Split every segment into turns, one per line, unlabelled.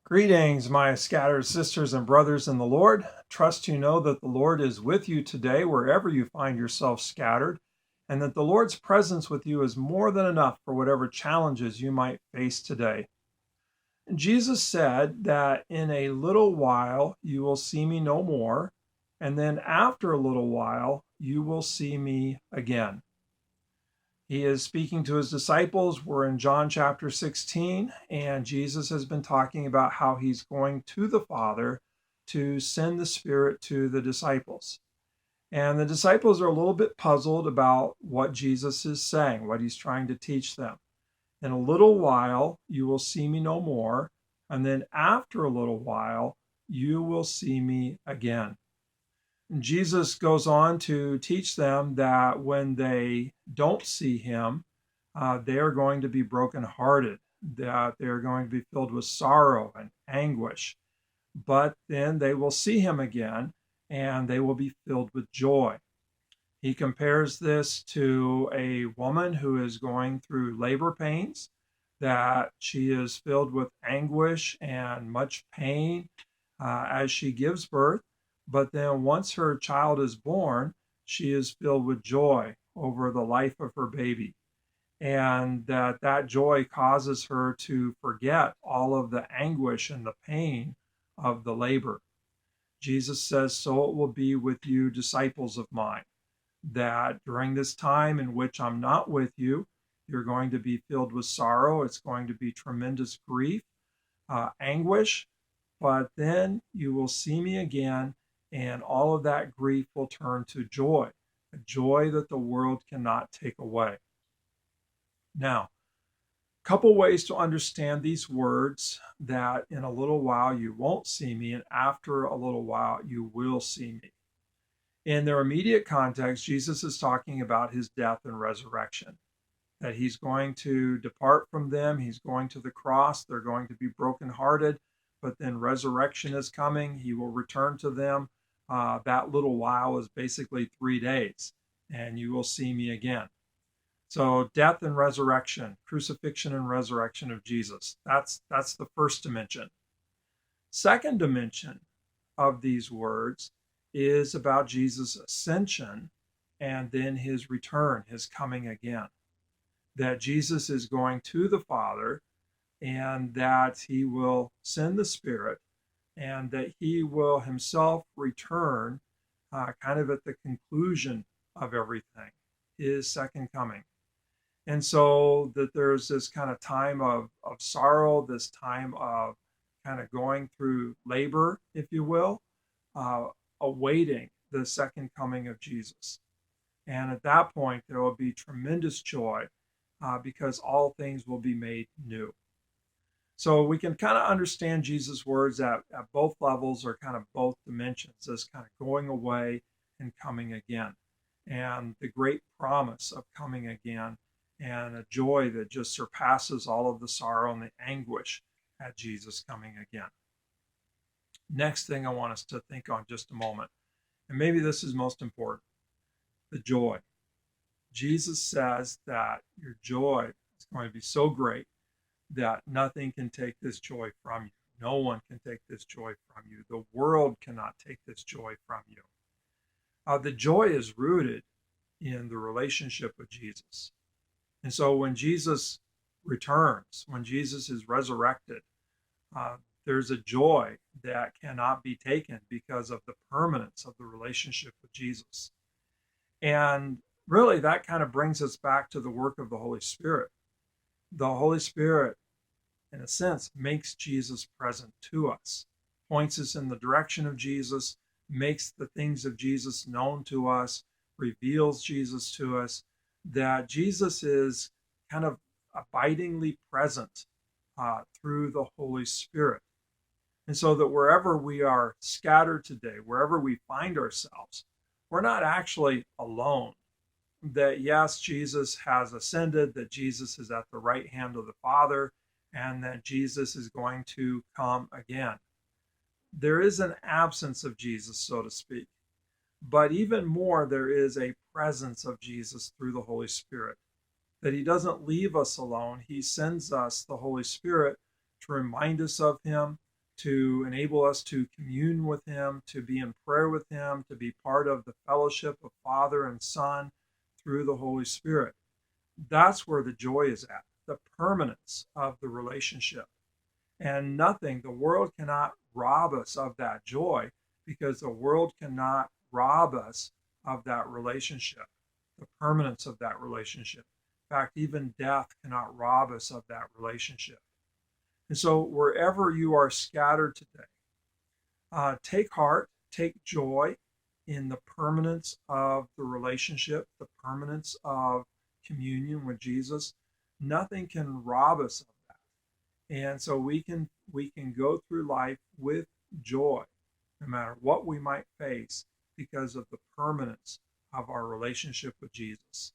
Greetings, my scattered sisters and brothers in the Lord. Trust you know that the Lord is with you today, wherever you find yourself scattered, and that the Lord's presence with you is more than enough for whatever challenges you might face today. Jesus said that in a little while you will see me no more, and then after a little while you will see me again. He is speaking to his disciples. We're in John chapter 16, and Jesus has been talking about how he's going to the Father to send the Spirit to the disciples. And the disciples are a little bit puzzled about what Jesus is saying, what he's trying to teach them. In a little while, you will see me no more, and then after a little while, you will see me again. Jesus goes on to teach them that when they don't see him, they are going to be brokenhearted, that they're going to be filled with sorrow and anguish. But then they will see him again and they will be filled with joy. He compares this to a woman who is going through labor pains, that she is filled with anguish and much pain as she gives birth. But then once her child is born, she is filled with joy over the life of her baby. And that joy causes her to forget all of the anguish and the pain of the labor. Jesus says, so it will be with you, disciples of mine, that during this time in which I'm not with you, you're going to be filled with sorrow. It's going to be tremendous grief, anguish, but then you will see me again, and all of that grief will turn to joy, a joy that the world cannot take away. Now, a couple ways to understand these words, that in a little while you won't see me, and after a little while you will see me. In their immediate context, Jesus is talking about his death and resurrection, that he's going to depart from them, he's going to the cross, they're going to be brokenhearted, but then resurrection is coming, he will return to them. That little while is basically 3 days, and you will see me again. So death and resurrection, crucifixion and resurrection of Jesus, that's the first dimension. Second dimension of these words is about Jesus' ascension and then his return, his coming again. That Jesus is going to the Father, and that he will send the Spirit, and that he will himself return kind of at the conclusion of everything, his second coming. And so that there's this kind of time of sorrow, this time of kind of going through labor, if you will, awaiting the second coming of Jesus. And at that point, there will be tremendous joy because all things will be made new. So we can kind of understand Jesus' words at both levels, or kind of both dimensions, as kind of going away and coming again, and the great promise of coming again, and a joy that just surpasses all of the sorrow and the anguish at Jesus coming again. Next thing I want us to think on just a moment, and maybe this is most important, the joy. Jesus says that your joy is going to be so great that nothing can take this joy from you. No one can take this joy from you. The world cannot take this joy from you. The joy is rooted in the relationship with Jesus. And so when Jesus returns, when Jesus is resurrected, there's a joy that cannot be taken because of the permanence of the relationship with Jesus. And really, that kind of brings us back to the work of the Holy Spirit. The Holy Spirit, in a sense, makes Jesus present to us, points us in the direction of Jesus, makes the things of Jesus known to us, reveals Jesus to us, that Jesus is kind of abidingly present through the Holy Spirit. And so that wherever we are scattered today, wherever we find ourselves, we're not actually alone. That yes, Jesus has ascended, that Jesus is at the right hand of the Father, and that Jesus is going to come again. There is an absence of Jesus, so to speak. But even more, there is a presence of Jesus through the Holy Spirit. That he doesn't leave us alone. He sends us the Holy Spirit to remind us of him, to enable us to commune with him, to be in prayer with him, to be part of the fellowship of Father and Son through the Holy Spirit. That's where the joy is at, the permanence of the relationship. And nothing, the world cannot rob us of that joy, because the world cannot rob us of that relationship, the permanence of that relationship. In fact, even death cannot rob us of that relationship. And so, wherever you are scattered today, take heart, take joy in the permanence of the relationship, the permanence of communion with Jesus. Nothing can rob us of that. And so we can go through life with joy, no matter what we might face, because of the permanence of our relationship with Jesus.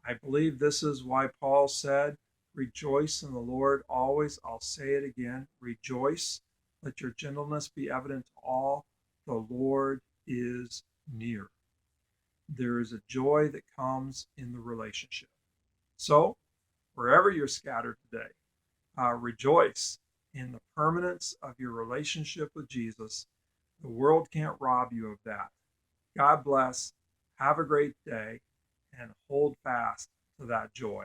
I believe this is why Paul said, rejoice in the Lord always. I'll say it again, rejoice. Let your gentleness be evident to all. The Lord is near. There is a joy that comes in the relationship. So, wherever you're scattered today, rejoice in the permanence of your relationship with Jesus. The world can't rob you of that. God bless. Have a great day and hold fast to that joy.